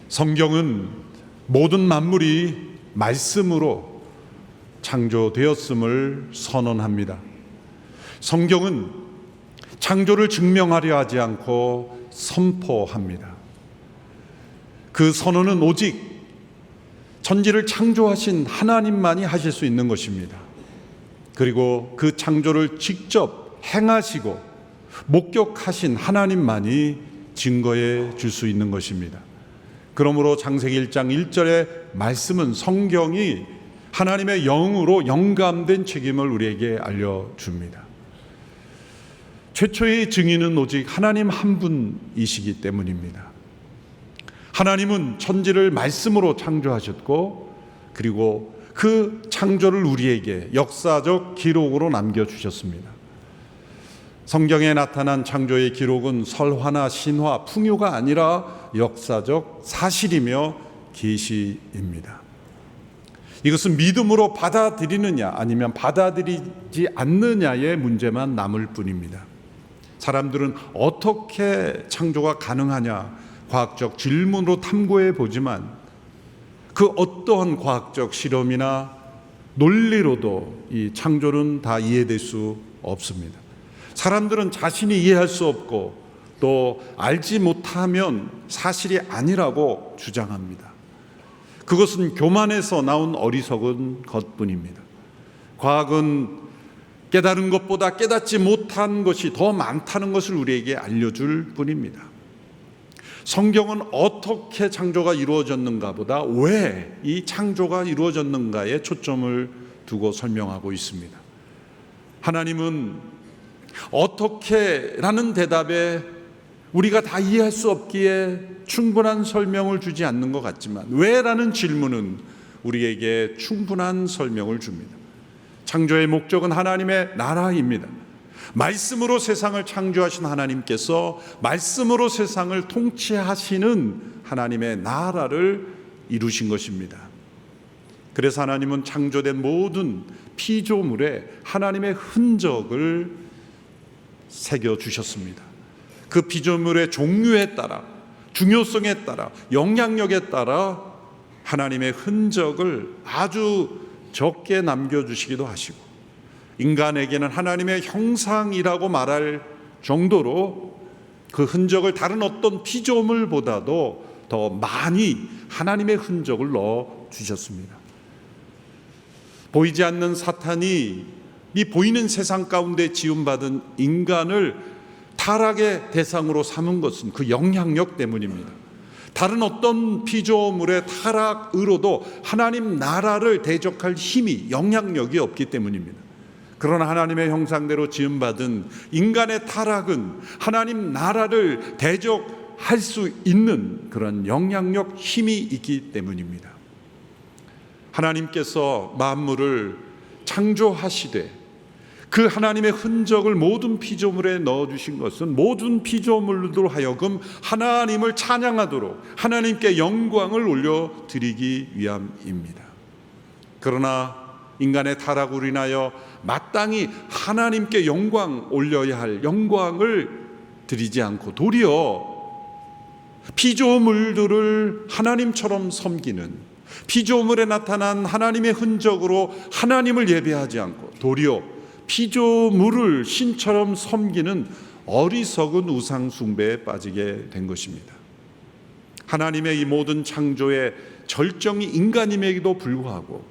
성경은 모든 만물이 말씀으로 창조되었음을 선언합니다. 성경은 창조를 증명하려 하지 않고 선포합니다. 그 선언은 오직 천지를 창조하신 하나님만이 하실 수 있는 것입니다. 그리고 그 창조를 직접 행하시고 목격하신 하나님만이 증거해 줄 수 있는 것입니다. 그러므로 창세기 1장 1절의 말씀은 성경이 하나님의 영으로 영감된 책임을 우리에게 알려줍니다. 최초의 증인은 오직 하나님 한 분이시기 때문입니다. 하나님은 천지를 말씀으로 창조하셨고, 그리고 그 창조를 우리에게 역사적 기록으로 남겨주셨습니다. 성경에 나타난 창조의 기록은 설화나 신화, 풍요가 아니라 역사적 사실이며 계시입니다. 이것은 믿음으로 받아들이느냐 아니면 받아들이지 않느냐의 문제만 남을 뿐입니다. 사람들은 어떻게 창조가 가능하냐 과학적 질문으로 탐구해 보지만 그 어떠한 과학적 실험이나 논리로도 이 창조는 다 이해될 수 없습니다. 사람들은 자신이 이해할 수 없고 또 알지 못하면 사실이 아니라고 주장합니다. 그것은 교만에서 나온 어리석은 것뿐입니다. 과학은 깨달은 것보다 깨닫지 못한 것이 더 많다는 것을 우리에게 알려줄 뿐입니다. 성경은 어떻게 창조가 이루어졌는가 보다 왜 이 창조가 이루어졌는가에 초점을 두고 설명하고 있습니다. 하나님은 어떻게라는 대답에 우리가 다 이해할 수 없기에 충분한 설명을 주지 않는 것 같지만 왜라는 질문은 우리에게 충분한 설명을 줍니다. 창조의 목적은 하나님의 나라입니다. 말씀으로 세상을 창조하신 하나님께서 말씀으로 세상을 통치하시는 하나님의 나라를 이루신 것입니다. 그래서 하나님은 창조된 모든 피조물에 하나님의 흔적을 새겨주셨습니다. 그 피조물의 종류에 따라, 중요성에 따라, 영향력에 따라 하나님의 흔적을 아주 적게 남겨주시기도 하시고, 인간에게는 하나님의 형상이라고 말할 정도로 그 흔적을 다른 어떤 피조물보다도 더 많이 하나님의 흔적을 넣어 주셨습니다. 보이지 않는 사탄이 이 보이는 세상 가운데 지음받은 인간을 타락의 대상으로 삼은 것은 그 영향력 때문입니다. 다른 어떤 피조물의 타락으로도 하나님 나라를 대적할 힘이, 영향력이 없기 때문입니다. 그러나 하나님의 형상대로 지음받은 인간의 타락은 하나님 나라를 대적할 수 있는 그런 영향력, 힘이 있기 때문입니다. 하나님께서 만물을 창조하시되 그 하나님의 흔적을 모든 피조물에 넣어주신 것은 모든 피조물들로 하여금 하나님을 찬양하도록 하나님께 영광을 올려드리기 위함입니다. 그러나 인간의 타락으로 인하여 마땅히 하나님께 영광 올려야 할 영광을 드리지 않고 도리어 피조물들을 하나님처럼 섬기는, 피조물에 나타난 하나님의 흔적으로 하나님을 예배하지 않고 도리어 피조물을 신처럼 섬기는 어리석은 우상 숭배에 빠지게 된 것입니다. 하나님의 이 모든 창조의 절정이 인간임에도 불구하고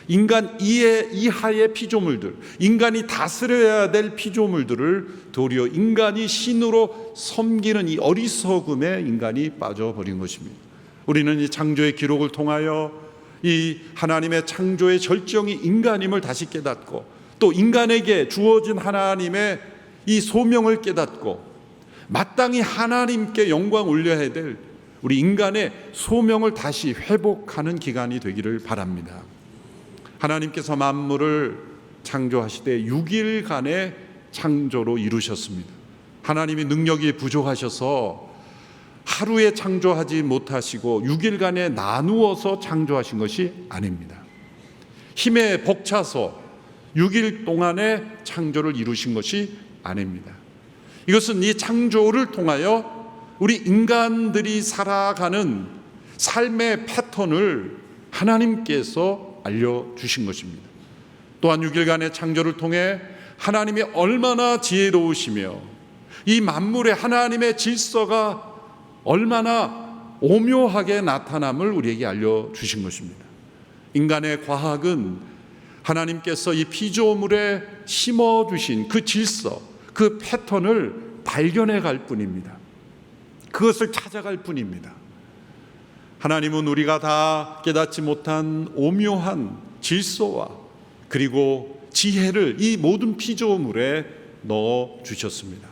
인간 이하의 피조물들, 인간이 다스려야 될 피조물들을 도리어 인간이 신으로 섬기는 이 어리석음에 인간이 빠져버린 것입니다. 우리는 이 창조의 기록을 통하여 이 하나님의 창조의 절정이 인간임을 다시 깨닫고 또 인간에게 주어진 하나님의 이 소명을 깨닫고 마땅히 하나님께 영광 올려야 될 우리 인간의 소명을 다시 회복하는 기간이 되기를 바랍니다. 하나님께서 만물을 창조하시되 6일간의 창조로 이루셨습니다. 하나님이 능력이 부족하셔서 하루에 창조하지 못하시고 6일간에 나누어서 창조하신 것이 아닙니다. 힘에 벅차서 6일 동안의 창조를 이루신 것이 아닙니다. 이것은 이 창조를 통하여 우리 인간들이 살아가는 삶의 패턴을 하나님께서 알려주신 것입니다. 또한 6일간의 창조를 통해 하나님이 얼마나 지혜로우시며 이 만물의 하나님의 질서가 얼마나 오묘하게 나타남을 우리에게 알려주신 것입니다. 인간의 과학은 하나님께서 이 피조물에 심어주신 그 질서, 그 패턴을 발견해 갈 뿐입니다. 그것을 찾아갈 뿐입니다. 하나님은 우리가 다 깨닫지 못한 오묘한 질서와 그리고 지혜를 이 모든 피조물에 넣어 주셨습니다.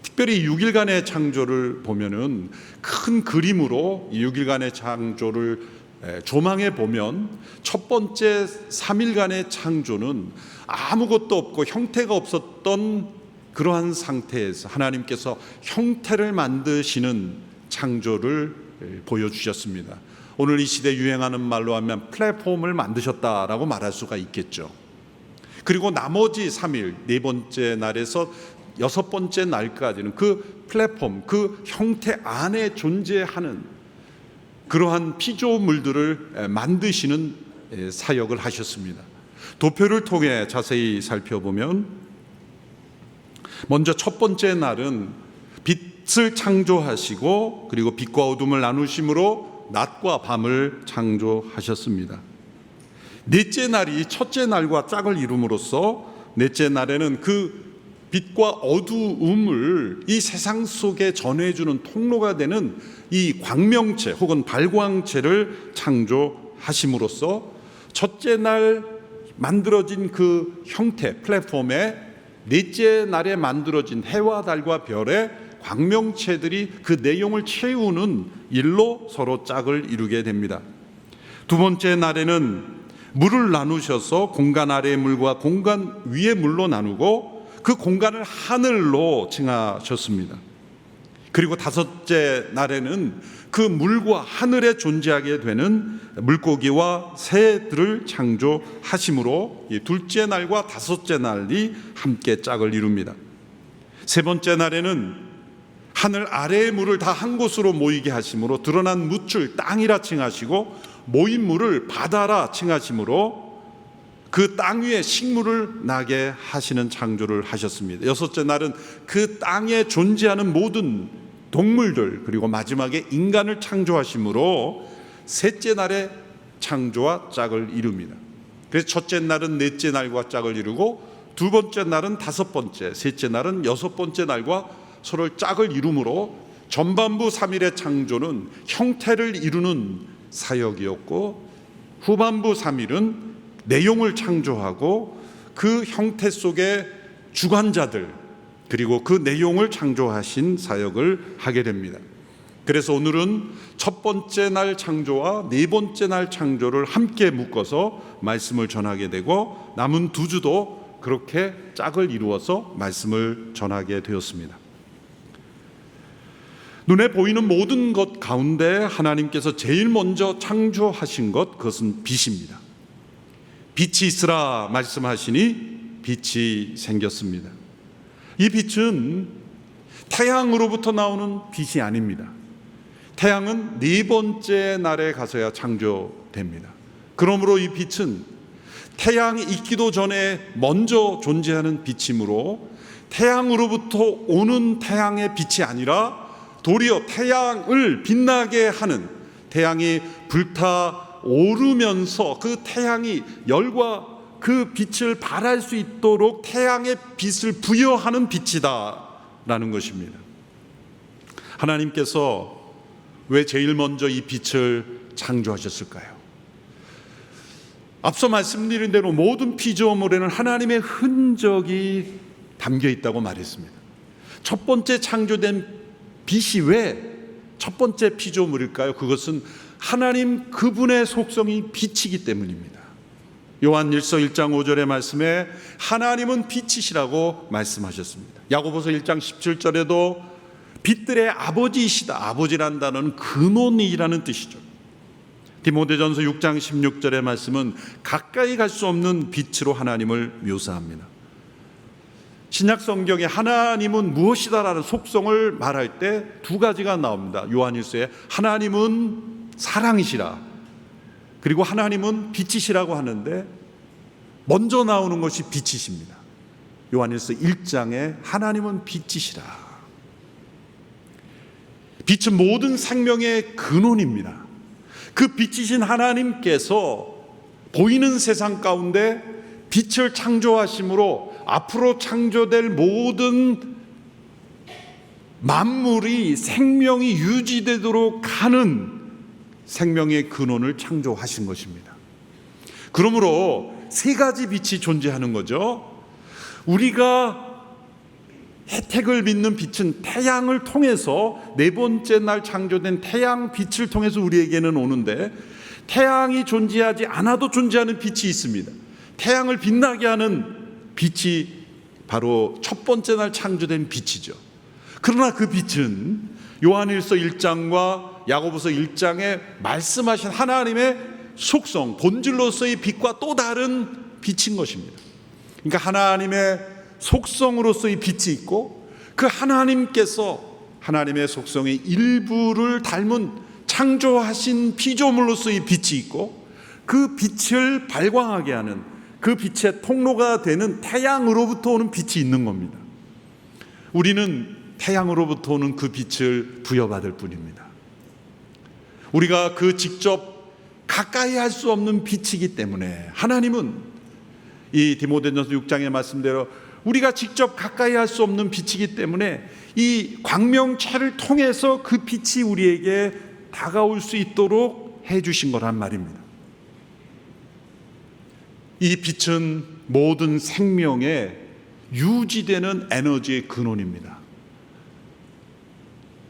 특별히 6일간의 창조를 보면은 큰 그림으로 6일간의 창조를 조망해 보면 첫 번째 3일간의 창조는 아무것도 없고 형태가 없었던 그러한 상태에서 하나님께서 형태를 만드시는 창조를 보여주셨습니다. 오늘 이 시대 유행하는 말로 하면 플랫폼을 만드셨다라고 말할 수가 있겠죠. 그리고 나머지 3일, 네 번째 날에서 여섯 번째 날까지는 그 플랫폼, 그 형태 안에 존재하는 그러한 피조물들을 만드시는 사역을 하셨습니다. 도표를 통해 자세히 살펴보면 먼저 첫 번째 날은 빛을 창조하시고 그리고 빛과 어둠을 나누심으로 낮과 밤을 창조하셨습니다. 넷째 날이 첫째 날과 짝을 이룸으로써 넷째 날에는 그 빛과 어두움을 이 세상 속에 전해주는 통로가 되는 이 광명체 혹은 발광체를 창조하심으로써 첫째 날 만들어진 그 형태 플랫폼에 넷째 날에 만들어진 해와 달과 별의 광명체들이 그 내용을 채우는 일로 서로 짝을 이루게 됩니다. 두 번째 날에는 물을 나누셔서 공간 아래의 물과 공간 위의 물로 나누고 그 공간을 하늘로 칭하셨습니다. 그리고 다섯째 날에는 그 물과 하늘에 존재하게 되는 물고기와 새들을 창조하심으로 둘째 날과 다섯째 날이 함께 짝을 이룹니다. 세 번째 날에는 하늘 아래의 물을 다 한 곳으로 모이게 하심으로 드러난 묻을 땅이라 칭하시고 모인 물을 바다라 칭하심으로 그 땅 위에 식물을 나게 하시는 창조를 하셨습니다. 여섯째 날은 그 땅에 존재하는 모든 동물들 그리고 마지막에 인간을 창조하심으로 셋째 날에 창조와 짝을 이룹니다. 그래서 첫째 날은 넷째 날과 짝을 이루고 두 번째 날은 다섯 번째, 셋째 날은 여섯 번째 날과 서로 짝을 이룸으로 전반부 3일의 창조는 형태를 이루는 사역이었고 후반부 3일은 내용을 창조하고 그 형태 속에 주관자들 그리고 그 내용을 창조하신 사역을 하게 됩니다. 그래서 오늘은 첫 번째 날 창조와 네 번째 날 창조를 함께 묶어서 말씀을 전하게 되고 남은 두 주도 그렇게 짝을 이루어서 말씀을 전하게 되었습니다. 눈에 보이는 모든 것 가운데 하나님께서 제일 먼저 창조하신 것 그것은 빛입니다. 빛이 있으라 말씀하시니 빛이 생겼습니다. 이 빛은 태양으로부터 나오는 빛이 아닙니다. 태양은 네 번째 날에 가서야 창조됩니다. 그러므로 이 빛은 태양이 있기도 전에 먼저 존재하는 빛이므로 태양으로부터 오는 태양의 빛이 아니라 도리어 태양을 빛나게 하는 태양이 불타오르면서 그 태양이 열과 그 빛을 발할 수 있도록 태양의 빛을 부여하는 빛이다라는 것입니다. 하나님께서 왜 제일 먼저 이 빛을 창조하셨을까요? 앞서 말씀드린 대로 모든 피조물에는 하나님의 흔적이 담겨 있다고 말했습니다. 첫 번째 창조된 빛이 왜 첫 번째 피조물일까요? 그것은 하나님 그분의 속성이 빛이기 때문입니다. 요한일서 1장 5절의 말씀에 하나님은 빛이시라고 말씀하셨습니다. 야고보서 1장 17절에도 빛들의 아버지이시다. 아버지란 단어는 근원이라는 뜻이죠. 디모데전서 6장 16절의 말씀은 가까이 갈 수 없는 빛으로 하나님을 묘사합니다. 신약 성경에 하나님은 무엇이다라는 속성을 말할 때 두 가지가 나옵니다. 요한일서에 하나님은 사랑이시라, 그리고 하나님은 빛이시라고 하는데 먼저 나오는 것이 빛이십니다. 요한일서 1장에 하나님은 빛이시라. 빛은 모든 생명의 근원입니다. 그 빛이신 하나님께서 보이는 세상 가운데 빛을 창조하심으로 앞으로 창조될 모든 만물이 생명이 유지되도록 하는 생명의 근원을 창조하신 것입니다. 그러므로 세 가지 빛이 존재하는 거죠. 우리가 혜택을 믿는 빛은 태양을 통해서, 네 번째 날 창조된 태양 빛을 통해서 우리에게는 오는데, 태양이 존재하지 않아도 존재하는 빛이 있습니다. 태양을 빛나게 하는 빛이 바로 첫 번째 날 창조된 빛이죠. 그러나 그 빛은 요한일서 1장과 야고보서 1장에 말씀하신 하나님의 속성, 본질로서의 빛과 또 다른 빛인 것입니다. 그러니까 하나님의 속성으로서의 빛이 있고, 그 하나님께서 하나님의 속성의 일부를 닮은 창조하신 피조물로서의 빛이 있고, 그 빛을 발광하게 하는, 그 빛의 통로가 되는 태양으로부터 오는 빛이 있는 겁니다. 우리는 태양으로부터 오는 그 빛을 부여받을 뿐입니다. 우리가 그 직접 가까이 할 수 없는 빛이기 때문에 하나님은 이 디모데전서 6장의 말씀대로 우리가 직접 가까이 할 수 없는 빛이기 때문에 이 광명체를 통해서 그 빛이 우리에게 다가올 수 있도록 해주신 거란 말입니다. 이 빛은 모든 생명에 유지되는 에너지의 근원입니다.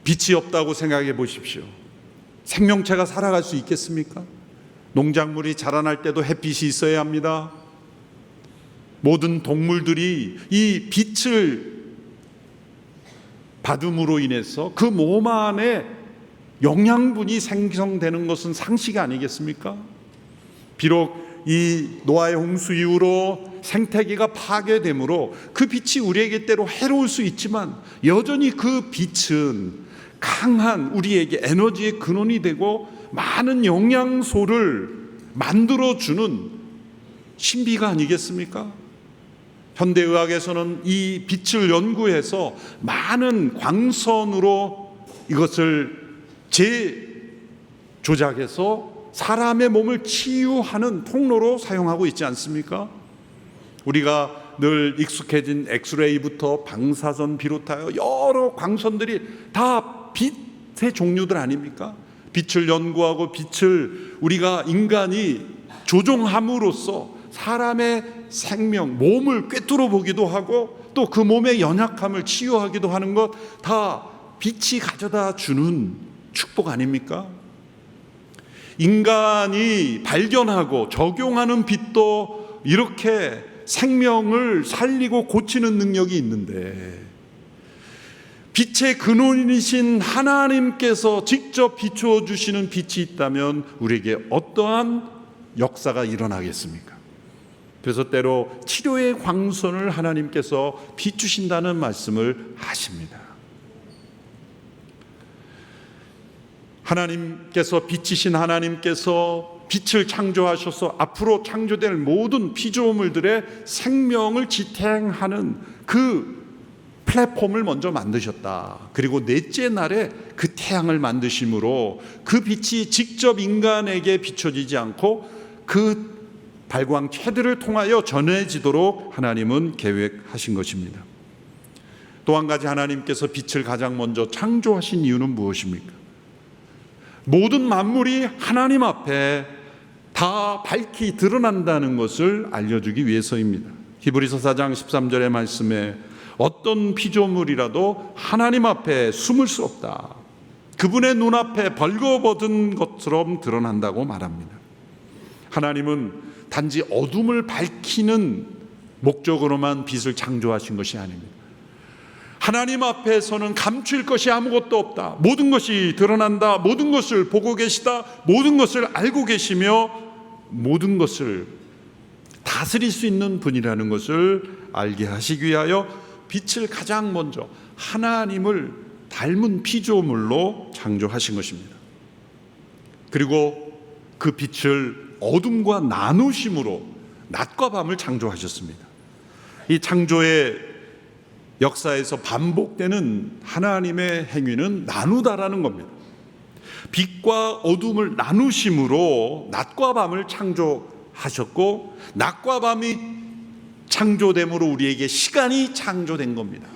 빛이 없다고 생각해 보십시오. 생명체가 살아갈 수 있겠습니까? 농작물이 자라날 때도 햇빛이 있어야 합니다. 모든 동물들이 이 빛을 받음으로 인해서 그 몸 안에 영양분이 생성되는 것은 상식 아니겠습니까? 비록 이 노아의 홍수 이후로 생태계가 파괴되므로 그 빛이 우리에게 때로 해로울 수 있지만, 여전히 그 빛은 강한 우리에게 에너지의 근원이 되고 많은 영양소를 만들어주는 신비가 아니겠습니까? 현대의학에서는 이 빛을 연구해서 많은 광선으로 이것을 재조작해서 사람의 몸을 치유하는 통로로 사용하고 있지 않습니까? 우리가 늘 익숙해진 엑스레이부터 방사선 비롯하여 여러 광선들이 다 빛의 종류들 아닙니까? 빛을 연구하고 빛을 우리가 인간이 조종함으로써 사람의 생명, 몸을 꿰뚫어 보기도 하고 또 그 몸의 연약함을 치유하기도 하는 것, 다 빛이 가져다 주는 축복 아닙니까? 인간이 발견하고 적용하는 빛도 이렇게 생명을 살리고 고치는 능력이 있는데, 빛의 근원이신 하나님께서 직접 비추어 주시는 빛이 있다면 우리에게 어떠한 역사가 일어나겠습니까? 그래서 때로 치료의 광선을 하나님께서 비추신다는 말씀을 하십니다. 하나님께서, 빛이신 하나님께서 빛을 창조하셔서 앞으로 창조될 모든 피조물들의 생명을 지탱하는 그 플랫폼을 먼저 만드셨다. 그리고 넷째 날에 그 태양을 만드심으로 그 빛이 직접 인간에게 비춰지지 않고 그 발광체들을 통하여 전해지도록 하나님은 계획하신 것입니다. 또 한 가지, 하나님께서 빛을 가장 먼저 창조하신 이유는 무엇입니까? 모든 만물이 하나님 앞에 다 밝히 드러난다는 것을 알려주기 위해서입니다. 히브리서 4장 13절의 말씀에 어떤 피조물이라도 하나님 앞에 숨을 수 없다. 그분의 눈앞에 벌거벗은 것처럼 드러난다고 말합니다. 하나님은 단지 어둠을 밝히는 목적으로만 빛을 창조하신 것이 아닙니다. 하나님 앞에서는 감출 것이 아무것도 없다. 모든 것이 드러난다. 모든 것을 보고 계시다. 모든 것을 알고 계시며 모든 것을 다스릴 수 있는 분이라는 것을 알게 하시기 위하여 빛을 가장 먼저 하나님을 닮은 피조물로 창조하신 것입니다. 그리고 그 빛을 어둠과 나누심으로 낮과 밤을 창조하셨습니다. 이 창조의 역사에서 반복되는 하나님의 행위는 나누다라는 겁니다. 빛과 어둠을 나누심으로 낮과 밤을 창조하셨고, 낮과 밤이 창조됨으로 우리에게 시간이 창조된 겁니다.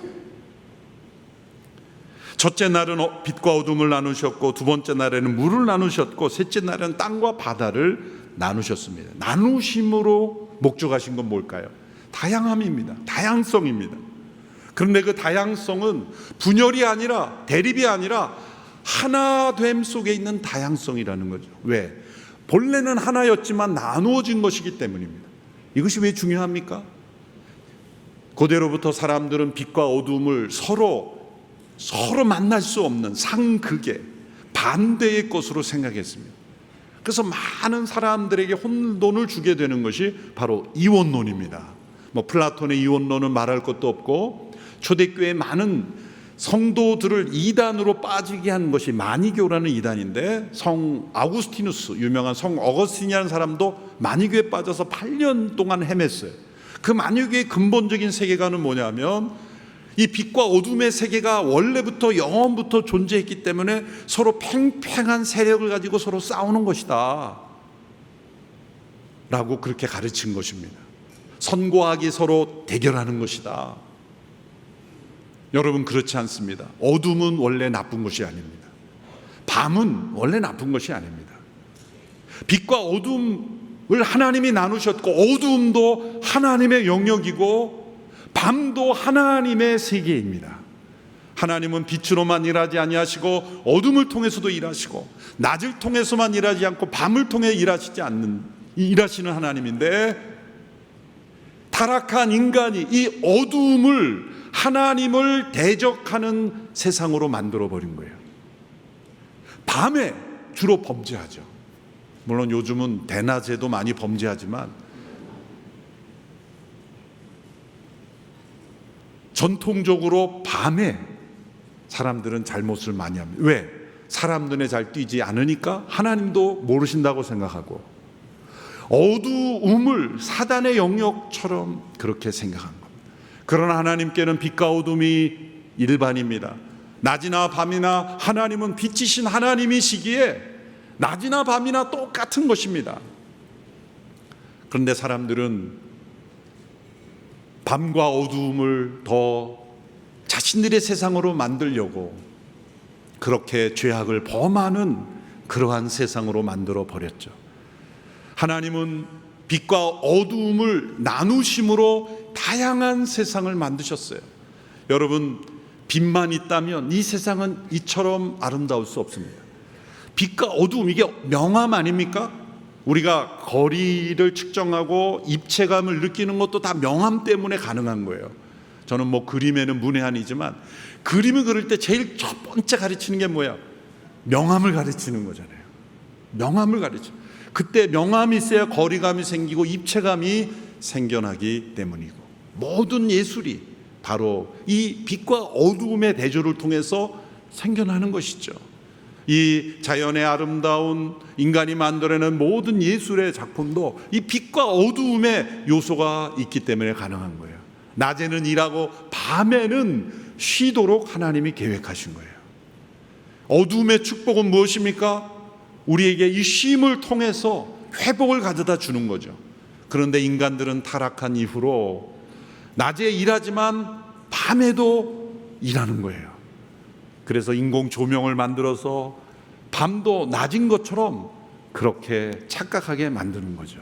첫째 날은 빛과 어둠을 나누셨고, 두 번째 날에는 물을 나누셨고, 셋째 날은 땅과 바다를 나누셨습니다. 나누심으로 목적하신 건 뭘까요? 다양함입니다. 다양성입니다. 그런데 그 다양성은 분열이 아니라, 대립이 아니라 하나됨 속에 있는 다양성이라는 거죠. 왜? 본래는 하나였지만 나누어진 것이기 때문입니다. 이것이 왜 중요합니까? 고대로부터 사람들은 빛과 어둠을 서로 만날 수 없는 상극의 반대의 것으로 생각했습니다. 그래서 많은 사람들에게 혼돈을 주게 되는 것이 바로 이원론입니다. 플라톤의 이원론은 말할 것도 없고, 초대교회의 많은 성도들을 이단으로 빠지게 한 것이 마니교라는 이단인데, 성 아우구스티누스, 유명한 성 어거스틴이라는 사람도 마니교에 빠져서 8년 동안 헤맸어요. 그 마니교의 근본적인 세계관은 뭐냐면, 이 빛과 어둠의 세계가 원래부터 영원부터 존재했기 때문에 서로 팽팽한 세력을 가지고 서로 싸우는 것이다 라고 그렇게 가르친 것입니다. 선과 악이 서로 대결하는 것이다. 여러분, 그렇지 않습니다. 어둠은 원래 나쁜 것이 아닙니다. 밤은 원래 나쁜 것이 아닙니다. 빛과 어둠을 하나님이 나누셨고, 어둠도 하나님의 영역이고 밤도 하나님의 세계입니다. 하나님은 빛으로만 일하지 아니하시고 어둠을 통해서도 일하시고, 낮을 통해서만 일하지 않고 밤을 통해 일하시는 하나님인데, 타락한 인간이 이 어둠을 하나님을 대적하는 세상으로 만들어버린 거예요. 밤에 주로 범죄하죠. 물론 요즘은 대낮에도 많이 범죄하지만, 전통적으로 밤에 사람들은 잘못을 많이 합니다. 왜? 사람 눈에 잘 띄지 않으니까 하나님도 모르신다고 생각하고, 어두움을 사단의 영역처럼 그렇게 생각한 겁니다. 그러나 하나님께는 빛과 어둠이 일반입니다. 낮이나 밤이나 하나님은 빛이신 하나님이시기에 낮이나 밤이나 똑같은 것입니다. 그런데 사람들은 밤과 어두움을 더 자신들의 세상으로 만들려고 그렇게 죄악을 범하는 그러한 세상으로 만들어 버렸죠. 하나님은 빛과 어두움을 나누심으로 다양한 세상을 만드셨어요. 여러분, 빛만 있다면 이 세상은 이처럼 아름다울 수 없습니다. 빛과 어두움, 이게 명암 아닙니까? 우리가 거리를 측정하고 입체감을 느끼는 것도 다 명암 때문에 가능한 거예요. 저는 그림에는 문외한이지만, 그림을 그릴 때 제일 첫 번째 가르치는 게 뭐야? 명암을 가르치는 거잖아요. 명암을 가르치는. 그때 명암이 있어야 거리감이 생기고 입체감이 생겨나기 때문이고, 모든 예술이 바로 이 빛과 어두움의 대조를 통해서 생겨나는 것이죠. 이 자연의 아름다운 인간이 만들어낸 모든 예술의 작품도 이 빛과 어두움의 요소가 있기 때문에 가능한 거예요. 낮에는 일하고 밤에는 쉬도록 하나님이 계획하신 거예요. 어두움의 축복은 무엇입니까? 우리에게 이 쉼을 통해서 회복을 가져다 주는 거죠. 그런데 인간들은 타락한 이후로 낮에 일하지만 밤에도 일하는 거예요. 그래서 인공 조명을 만들어서 밤도 낮인 것처럼 그렇게 착각하게 만드는 거죠.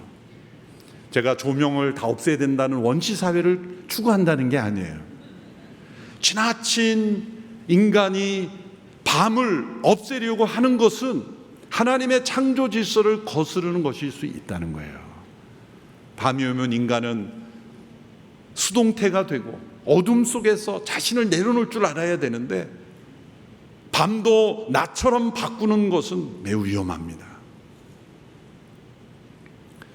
제가 조명을 다 없애야 된다는 원시 사회를 추구한다는 게 아니에요. 지나친 인간이 밤을 없애려고 하는 것은 하나님의 창조 질서를 거스르는 것일 수 있다는 거예요. 밤이 오면 인간은 수동태가 되고 어둠 속에서 자신을 내려놓을 줄 알아야 되는데, 밤도 낮처럼 바꾸는 것은 매우 위험합니다.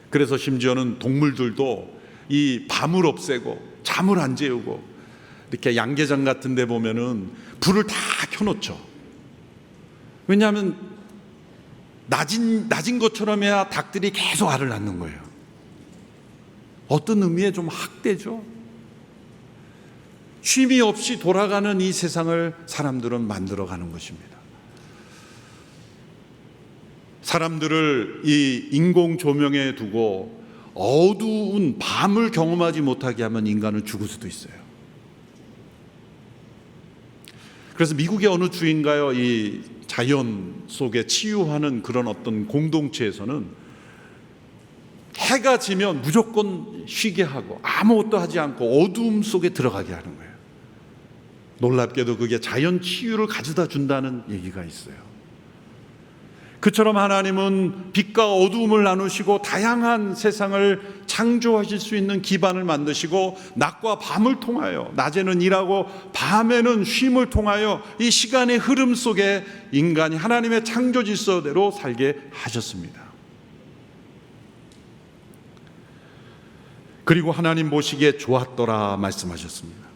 그래서 심지어는 동물들도 이 밤을 없애고 잠을 안 재우고, 이렇게 양계장 같은 데 보면은 불을 다 켜놓죠. 왜냐하면 낮은 것처럼 해야 닭들이 계속 알을 낳는 거예요. 어떤 의미에 좀 학대죠. 쉼이 없이 돌아가는 이 세상을 사람들은 만들어가는 것입니다. 사람들을 이 인공 조명에 두고 어두운 밤을 경험하지 못하게 하면 인간은 죽을 수도 있어요. 그래서 미국의 어느 주인가요, 이 자연 속에 치유하는 그런 어떤 공동체에서는 해가 지면 무조건 쉬게 하고 아무것도 하지 않고 어두움 속에 들어가게 하는 거예요. 놀랍게도 그게 자연 치유를 가져다 준다는 얘기가 있어요. 그처럼 하나님은 빛과 어두움을 나누시고 다양한 세상을 창조하실 수 있는 기반을 만드시고 낮과 밤을 통하여, 낮에는 일하고 밤에는 쉼을 통하여 이 시간의 흐름 속에 인간이 하나님의 창조 질서대로 살게 하셨습니다. 그리고 하나님 보시기에 좋았더라 말씀하셨습니다.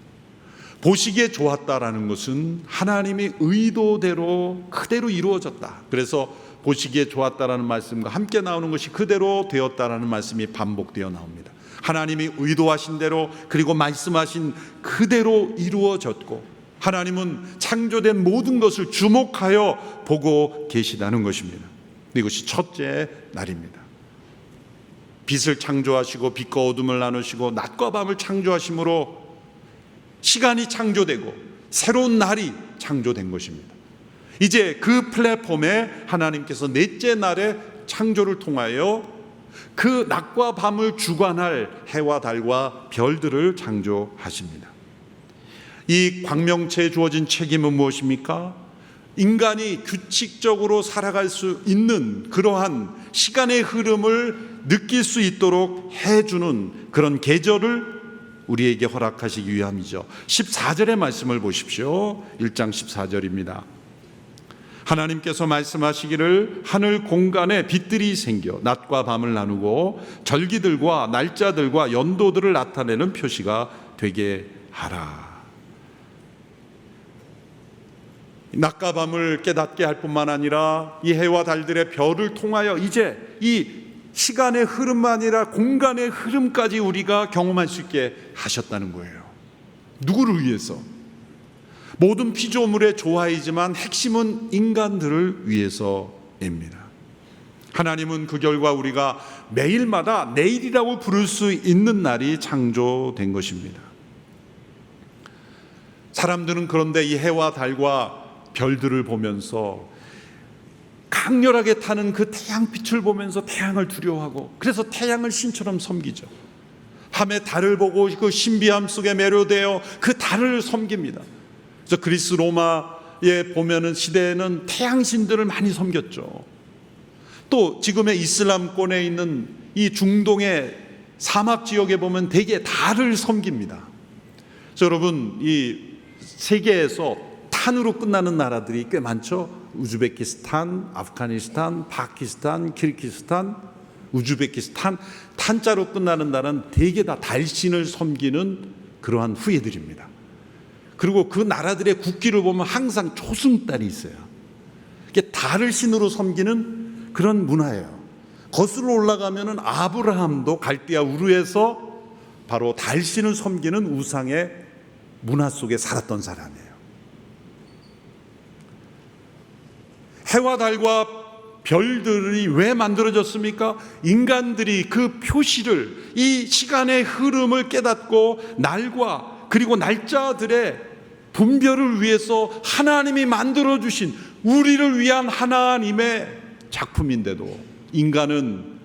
보시기에 좋았다라는 것은 하나님의 의도대로 그대로 이루어졌다. 그래서 보시기에 좋았다라는 말씀과 함께 나오는 것이 그대로 되었다라는 말씀이 반복되어 나옵니다. 하나님이 의도하신 대로, 그리고 말씀하신 그대로 이루어졌고, 하나님은 창조된 모든 것을 주목하여 보고 계시다는 것입니다. 이것이 첫째 날입니다. 빛을 창조하시고 빛과 어둠을 나누시고 낮과 밤을 창조하심으로 시간이 창조되고 새로운 날이 창조된 것입니다. 이제 그 플랫폼에 하나님께서 넷째 날의 창조를 통하여 그 낮과 밤을 주관할 해와 달과 별들을 창조하십니다. 이 광명체에 주어진 책임은 무엇입니까? 인간이 규칙적으로 살아갈 수 있는 그러한 시간의 흐름을 느낄 수 있도록 해주는 그런 계절을 우리에게 허락하시기 위함이죠. 14절의 말씀을 보십시오. 1장 14절입니다. 하나님께서 말씀하시기를 하늘 공간에 빛들이 생겨 낮과 밤을 나누고 절기들과 날짜들과 연도들을 나타내는 표시가 되게 하라. 낮과 밤을 깨닫게 할 뿐만 아니라 이 해와 달들의 별을 통하여 이제 이 시간의 흐름만 아니라 공간의 흐름까지 우리가 경험할 수 있게 하셨다는 거예요. 누구를 위해서? 모든 피조물의 조화이지만 핵심은 인간들을 위해서입니다. 하나님은 그 결과 우리가 매일마다 내일이라고 부를 수 있는 날이 창조된 것입니다. 사람들은 그런데 이 해와 달과 별들을 보면서 강렬하게 타는 그 태양빛을 보면서 태양을 두려워하고, 그래서 태양을 신처럼 섬기죠. 밤에 달을 보고 그 신비함 속에 매료되어 그 달을 섬깁니다. 그래서 그리스 로마에 보면은 시대에는 태양신들을 많이 섬겼죠. 또 지금의 이슬람권에 있는 이 중동의 사막 지역에 보면 대개 달을 섬깁니다. 그래서 여러분, 이 세계에서 탄으로 끝나는 나라들이 꽤 많죠. 우즈베키스탄, 아프가니스탄, 파키스탄, 키르기스탄, 우즈베키스탄. 탄자로 끝나는 나라는 대개 다 달신을 섬기는 그러한 후예들입니다. 그리고 그 나라들의 국기를 보면 항상 초승달이 있어요. 이게 달을 신으로 섬기는 그런 문화예요. 거슬러 올라가면은 아브라함도 갈대아 우르에서 바로 달신을 섬기는 우상의 문화 속에 살았던 사람이에요. 해와 달과 별들이 왜 만들어졌습니까? 인간들이 그 표시를, 이 시간의 흐름을 깨닫고 날과 그리고 날짜들의 분별을 위해서 하나님이 만들어주신 우리를 위한 하나님의 작품인데도 인간은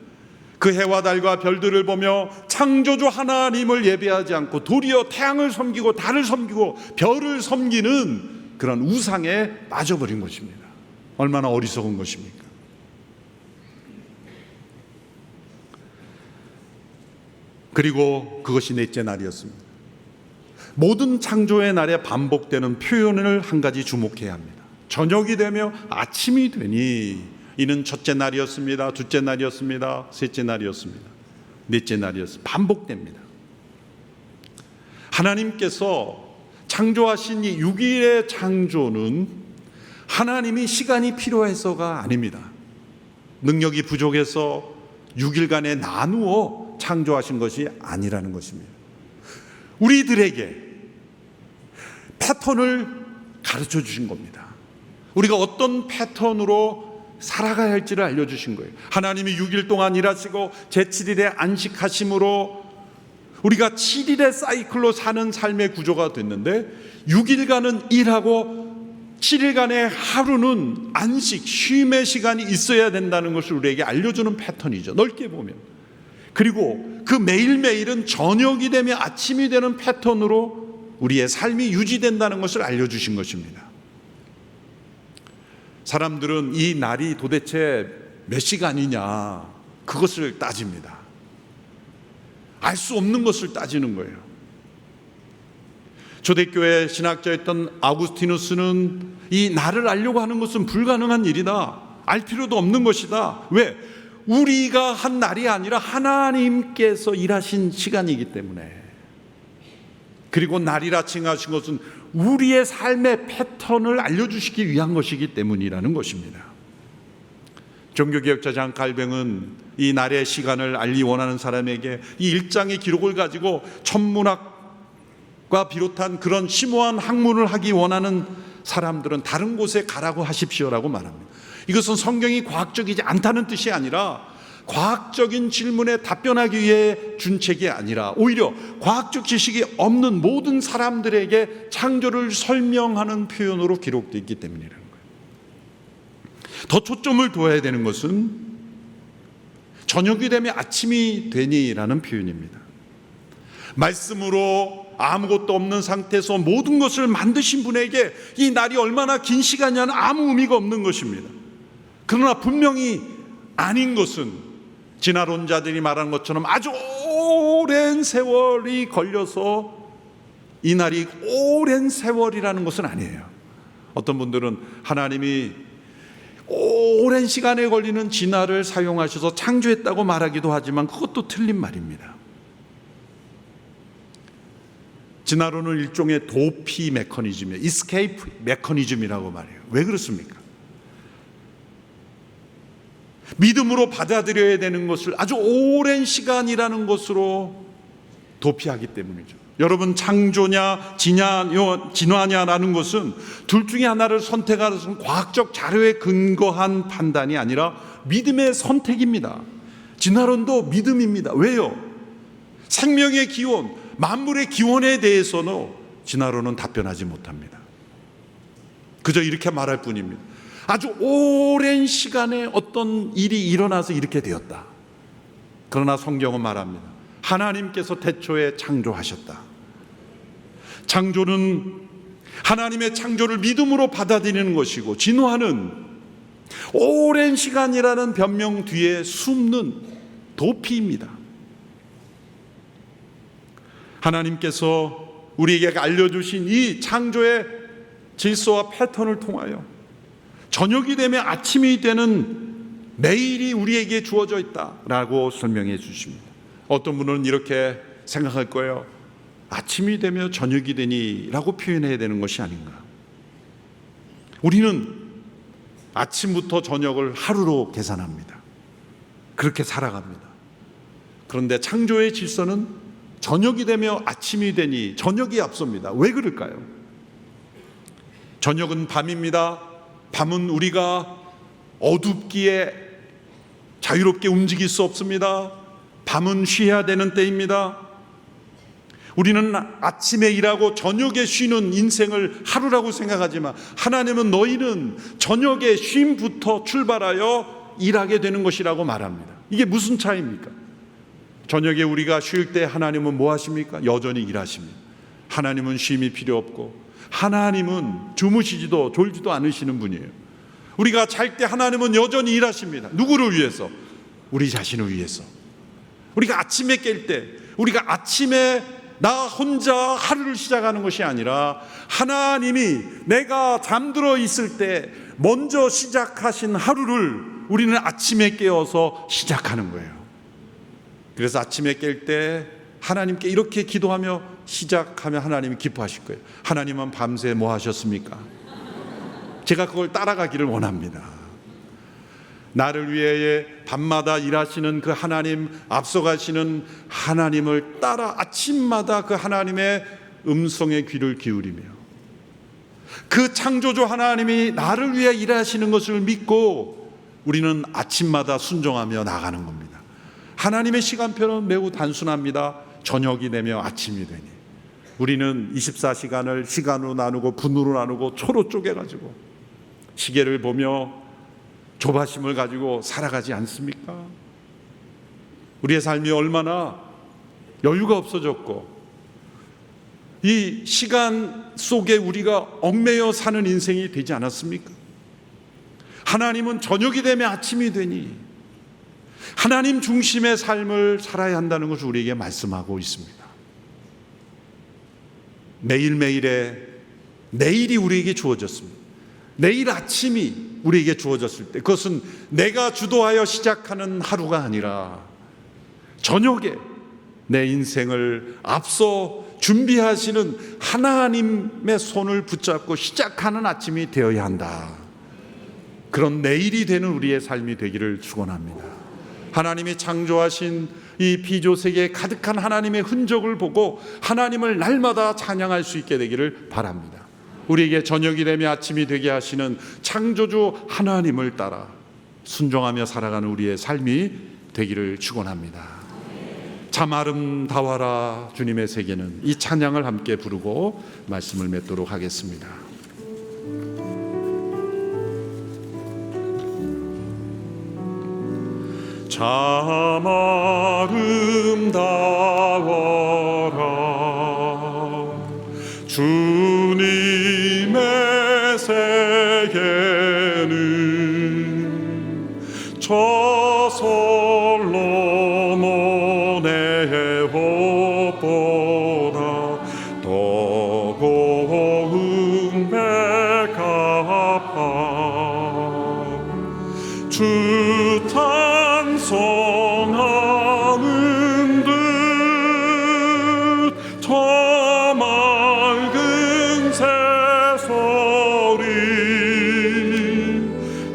그 해와 달과 별들을 보며 창조주 하나님을 예배하지 않고 도리어 태양을 섬기고 달을 섬기고 별을 섬기는 그런 우상에 빠져버린 것입니다. 얼마나 어리석은 것입니까? 그리고 그것이 넷째 날이었습니다. 모든 창조의 날에 반복되는 표현을 한 가지 주목해야 합니다. 저녁이 되며 아침이 되니 이는 첫째 날이었습니다. 둘째 날이었습니다. 셋째 날이었습니다. 넷째 날이었습니다. 반복됩니다. 하나님께서 창조하신 이 6일의 창조는 하나님이 시간이 필요해서가 아닙니다. 능력이 부족해서 6일간에 나누어 창조하신 것이 아니라는 것입니다. 우리들에게 패턴을 가르쳐 주신 겁니다. 우리가 어떤 패턴으로 살아가야 할지를 알려주신 거예요. 하나님이 6일 동안 일하시고 제7일에 안식하심으로 우리가 7일의 사이클로 사는 삶의 구조가 됐는데 6일간은 일하고 7일간의 하루는 안식, 쉼의 시간이 있어야 된다는 것을 우리에게 알려주는 패턴이죠. 넓게 보면. 그리고 그 매일매일은 저녁이 되면 아침이 되는 패턴으로 우리의 삶이 유지된다는 것을 알려주신 것입니다. 사람들은 이 날이 도대체 몇 시간이냐 그것을 따집니다. 알 수 없는 것을 따지는 거예요. 초대교회 신학자였던 아우구스티누스는 이 날을 알려고 하는 것은 불가능한 일이다. 알 필요도 없는 것이다. 왜? 우리가 한 날이 아니라 하나님께서 일하신 시간이기 때문에. 그리고 날이라 칭하신 것은 우리의 삶의 패턴을 알려주시기 위한 것이기 때문이라는 것입니다. 종교개혁자 장 칼뱅은 이 날의 시간을 알리 원하는 사람에게 이 일장의 기록을 가지고 천문학과 비롯한 그런 심오한 학문을 하기 원하는 사람들은 다른 곳에 가라고 하십시오라고 말합니다. 이것은 성경이 과학적이지 않다는 뜻이 아니라 과학적인 질문에 답변하기 위해 준 책이 아니라 오히려 과학적 지식이 없는 모든 사람들에게 창조를 설명하는 표현으로 기록되어 있기 때문이라는 거예요. 더 초점을 둬야 되는 것은 저녁이 되면 아침이 되니라는 표현입니다. 말씀으로 아무것도 없는 상태에서 모든 것을 만드신 분에게 이 날이 얼마나 긴 시간이냐는 아무 의미가 없는 것입니다. 그러나 분명히 아닌 것은 진화론자들이 말한 것처럼 아주 오랜 세월이 걸려서 이 날이 오랜 세월이라는 것은 아니에요. 어떤 분들은 하나님이 오랜 시간에 걸리는 진화를 사용하셔서 창조했다고 말하기도 하지만 그것도 틀린 말입니다. 진화론은 일종의 도피 메커니즘이에요. 이스케이프 메커니즘이라고 말해요. 왜 그렇습니까? 믿음으로 받아들여야 되는 것을 아주 오랜 시간이라는 것으로 도피하기 때문이죠. 여러분, 창조냐 진화냐라는 것은 둘 중에 하나를 선택하는 것은 과학적 자료에 근거한 판단이 아니라 믿음의 선택입니다. 진화론도 믿음입니다. 왜요? 생명의 기원, 만물의 기원에 대해서는 진화론은 답변하지 못합니다. 그저 이렇게 말할 뿐입니다. 아주 오랜 시간에 어떤 일이 일어나서 이렇게 되었다. 그러나 성경은 말합니다. 하나님께서 태초에 창조하셨다. 창조는 하나님의 창조를 믿음으로 받아들이는 것이고, 진화는 오랜 시간이라는 변명 뒤에 숨는 도피입니다. 하나님께서 우리에게 알려주신 이 창조의 질서와 패턴을 통하여 저녁이 되면 아침이 되는 매일이 우리에게 주어져 있다라고 설명해 주십니다. 어떤 분은 이렇게 생각할 거예요. 아침이 되며 저녁이 되니 라고 표현해야 되는 것이 아닌가. 우리는 아침부터 저녁을 하루로 계산합니다. 그렇게 살아갑니다. 그런데 창조의 질서는 저녁이 되며 아침이 되니 저녁이 앞섭니다. 왜 그럴까요? 저녁은 밤입니다. 밤은 우리가 어둡기에 자유롭게 움직일 수 없습니다. 밤은 쉬어야 되는 때입니다. 우리는 아침에 일하고 저녁에 쉬는 인생을 하루라고 생각하지만 하나님은 너희는 저녁에 쉼부터 출발하여 일하게 되는 것이라고 말합니다. 이게 무슨 차이입니까? 저녁에 우리가 쉴 때 하나님은 뭐 하십니까? 여전히 일하십니다. 하나님은 쉼이 필요 없고 하나님은 주무시지도 졸지도 않으시는 분이에요. 우리가 잘 때 하나님은 여전히 일하십니다. 누구를 위해서? 우리 자신을 위해서. 우리가 아침에 깰 때, 우리가 아침에 나 혼자 하루를 시작하는 것이 아니라 하나님이 내가 잠들어 있을 때 먼저 시작하신 하루를 우리는 아침에 깨어서 시작하는 거예요. 그래서 아침에 깰 때 하나님께 이렇게 기도하며 시작하면 하나님이 기뻐하실 거예요. 하나님은 밤새 뭐 하셨습니까? 제가 그걸 따라가기를 원합니다. 나를 위해 밤마다 일하시는 그 하나님, 앞서가시는 하나님을 따라 아침마다 그 하나님의 음성에 귀를 기울이며 그 창조주 하나님이 나를 위해 일하시는 것을 믿고 우리는 아침마다 순종하며 나가는 겁니다. 하나님의 시간표는 매우 단순합니다. 저녁이 되며 아침이 되니 우리는 24시간을 시간으로 나누고 분으로 나누고 초로 쪼개가지고 시계를 보며 조바심을 가지고 살아가지 않습니까? 우리의 삶이 얼마나 여유가 없어졌고 이 시간 속에 우리가 얽매여 사는 인생이 되지 않았습니까? 하나님은 저녁이 되면 아침이 되니 하나님 중심의 삶을 살아야 한다는 것을 우리에게 말씀하고 있습니다. 매일매일의 내일이 우리에게 주어졌습니다. 내일 아침이 우리에게 주어졌을 때 그것은 내가 주도하여 시작하는 하루가 아니라 저녁에 내 인생을 앞서 준비하시는 하나님의 손을 붙잡고 시작하는 아침이 되어야 한다. 그런 내일이 되는 우리의 삶이 되기를 축원합니다. 하나님이 창조하신 이 피조세계에 가득한 하나님의 흔적을 보고 하나님을 날마다 찬양할 수 있게 되기를 바랍니다. 우리에게 저녁이 되며 아침이 되게 하시는 창조주 하나님을 따라 순종하며 살아가는 우리의 삶이 되기를 축원합니다. 참 아름다워라 주님의 세계는, 이 찬양을 함께 부르고 말씀을 맺도록 하겠습니다. 참 아름다워라 주님의 세계는 저 솔로몬의 옷보다 더 고운 백합화 주 찬송하는 듯 저 맑은 새소리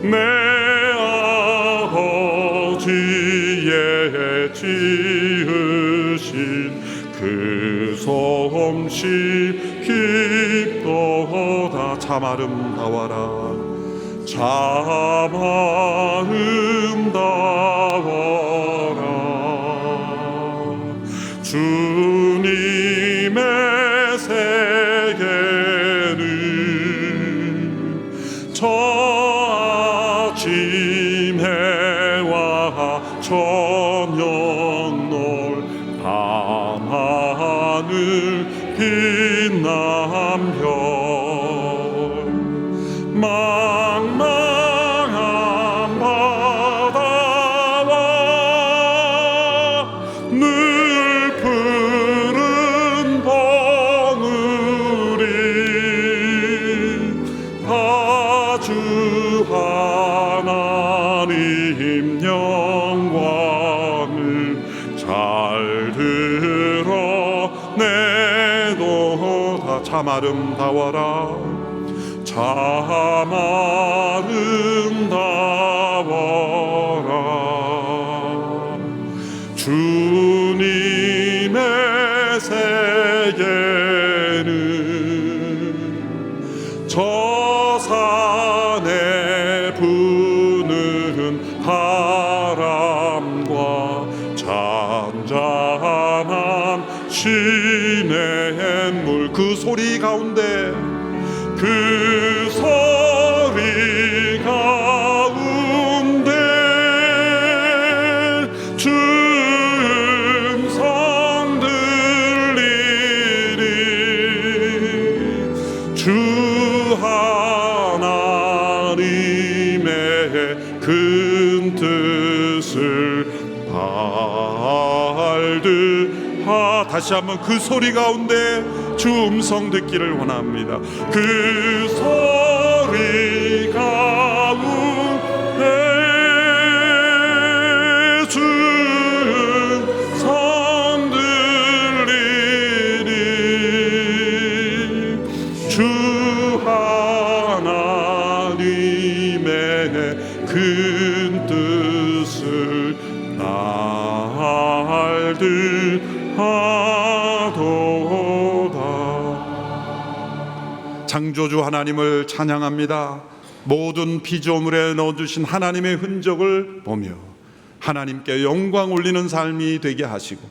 내 아버지의 지으신 그 솜씨 깊도다. 참 아름다워라 참 아름다워라 주님의 세계는 저 아침 해와 저녁 노을 밤하늘 빛난 별 망망한 바다와 늘 푸른 봉우리 다 주 하나님 영광을 잘 드러내도다. 참 아름다워라 참 아름다워라 주님의 세계는 저 산에 부는 바람과 잔잔한 시냇 물 그 소리 가운데 그 소리 가운데 주 음성 들리니 주 하나님의 큰 뜻을 발드하. 다시 한번 그 소리 가운데 주 음성 듣기를 원합니다. 그 소리 가운데 주 음성 들리니 주 하나님의 큰 뜻 뜻하도다. 창조주 하나님을 찬양합니다. 모든 피조물에 넣어주신 하나님의 흔적을 보며 하나님께 영광 올리는 삶이 되게 하시고,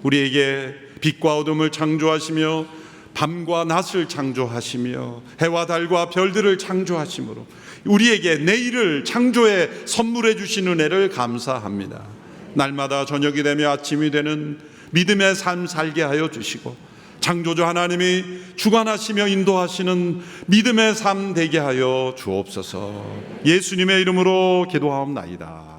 우리에게 빛과 어둠을 창조하시며 밤과 낮을 창조하시며 해와 달과 별들을 창조하심으로 우리에게 내일을 창조해 선물해 주신 은혜를 감사합니다. 날마다 저녁이 되며 아침이 되는 믿음의 삶 살게 하여 주시고, 창조주 하나님이 주관하시며 인도하시는 믿음의 삶 되게 하여 주옵소서. 예수님의 이름으로 기도하옵나이다.